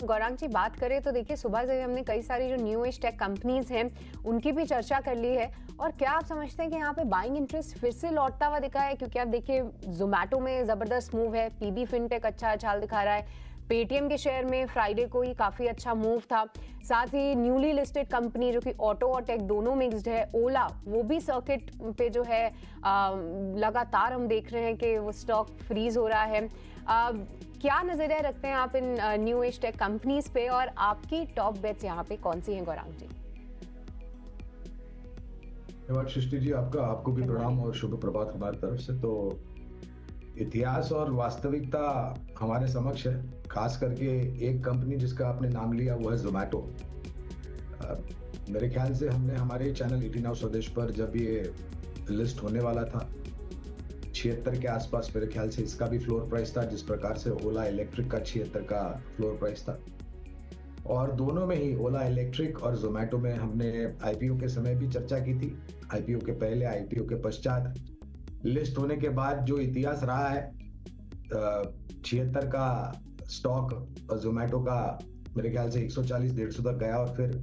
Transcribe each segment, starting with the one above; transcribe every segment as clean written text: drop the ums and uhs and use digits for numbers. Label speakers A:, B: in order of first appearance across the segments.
A: गौरांग जी, बात करें तो देखिए सुबह से हमने कई सारी जो न्यू एज टेक कंपनीज हैं उनकी भी चर्चा कर ली है। और क्या आप समझते हैं कि यहाँ पे बाइंग इंटरेस्ट फिर से लौटता हुआ दिखा है? क्योंकि आप देखिए जोमेटो में जबरदस्त मूव है, पीबी फिनटेक अच्छा चाल दिखा रहा है, पेटीएम के शेयर में फ्राइडे को ही काफी अच्छा मूव था। साथ ही न्यूली लिस्टेड कंपनी जो कि ऑटो और टेक दोनों मिक्स्ड है, ओला, वो भी सर्किट पे जो है लगातार हम देख रहे हैं कि वो स्टॉक फ्रीज हो रहा है। क्या नजरिया रखते हैं आप इन न्यू एज टेक कंपनीज पे, और आपकी टॉप बेट्स यहाँ पे कौन सी हैं गौरांग जी?
B: धन्यवाद सृष्टि जी, आपको भी
A: गुड
B: प्रणाम
A: मॉर्निंग।
B: और शुभ प्रभात हमारी तरफ से। तो इतिहास और वास्तविकता हमारे समक्ष है। खास करके एक कंपनी जिसका आपने नाम लिया वो है जोमेटो। अ, मेरे ख्याल से हमने हमारे चैनल 18 हाउस स्वदेश पर जब ये लिस्ट होने वाला था 76 के आसपास, मेरे ख्याल से इसका भी फ्लोर प्राइस था, जिस प्रकार से ओला इलेक्ट्रिक का 76 का फ्लोर प्राइस था। और दोनों में ही ओला इलेक्ट्रिक और जोमेटो में हमने आईपीओ के समय भी चर्चा की थी। आईपीओ के पहले, आईपीओ के पश्चात, लिस्ट होने के बाद जो इतिहास रहा है, 76 का स्टॉक और जोमेटो का मेरे ख्याल से 140-150 तक गया और फिर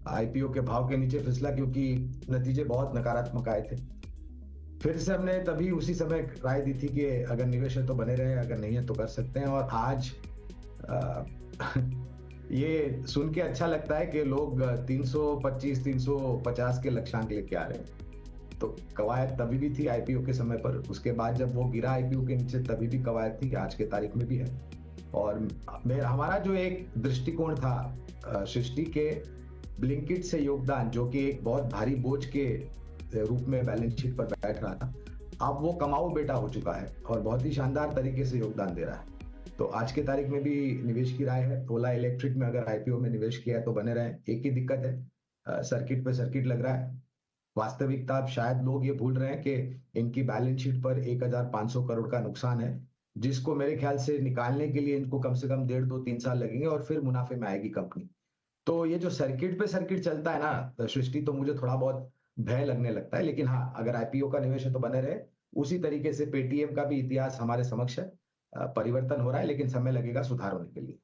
B: आईपीओ के भाव के नीचे फिसला, क्योंकि नतीजे बहुत नकारात्मक आए थे। फिर से हमने तभी उसी समय राय दी थी कि अगर निवेश है तो बने रहे, अगर नहीं है तो कर सकते हैं। और आज अ, ये सुन के अच्छा लगता है कि लोग 325 350 के लक्ष्यांक लेके आ रहे हैं। तो कवायद तभी भी थी आईपीओ के समय पर, उसके बाद जब वो गिरा आईपीओ के नीचे तभी भी कवायद थी, कि आज के तारीख में भी है। और मेरा हमारा जो एक दृष्टिकोण था सृष्टि के ब्लिंकिट से योगदान, जो कि एक बहुत भारी बोझ के रूप में बैलेंस शीट पर बैठ रहा था, अब वो कमाऊ बेटा हो चुका है और बहुत ही शानदार तरीके से योगदान दे रहा है। तो आज के तारीख में भी निवेश की राय है। ओला इलेक्ट्रिक में अगर आईपीओ में निवेश किया है तो बने रहे। एक ही दिक्कत है, सर्किट पे सर्किट लग रहा है। वास्तविकता अब शायद लोग ये भूल रहे हैं कि इनकी बैलेंस शीट पर 1500 करोड़ का नुकसान है, जिसको मेरे ख्याल से निकालने के लिए इनको कम से कम 1.5-2-3 साल लगेंगे और फिर मुनाफे में आएगी कंपनी। तो ये जो सर्किट पे सर्किट चलता है ना सृष्टि, तो मुझे थोड़ा बहुत भय लगने लगता है। लेकिन हाँ, अगर आईपीओ का निवेश है तो बने रहे। उसी तरीके से पेटीएम का भी इतिहास हमारे समक्ष है। परिवर्तन हो रहा है, लेकिन समय लगेगा सुधार होने के लिए।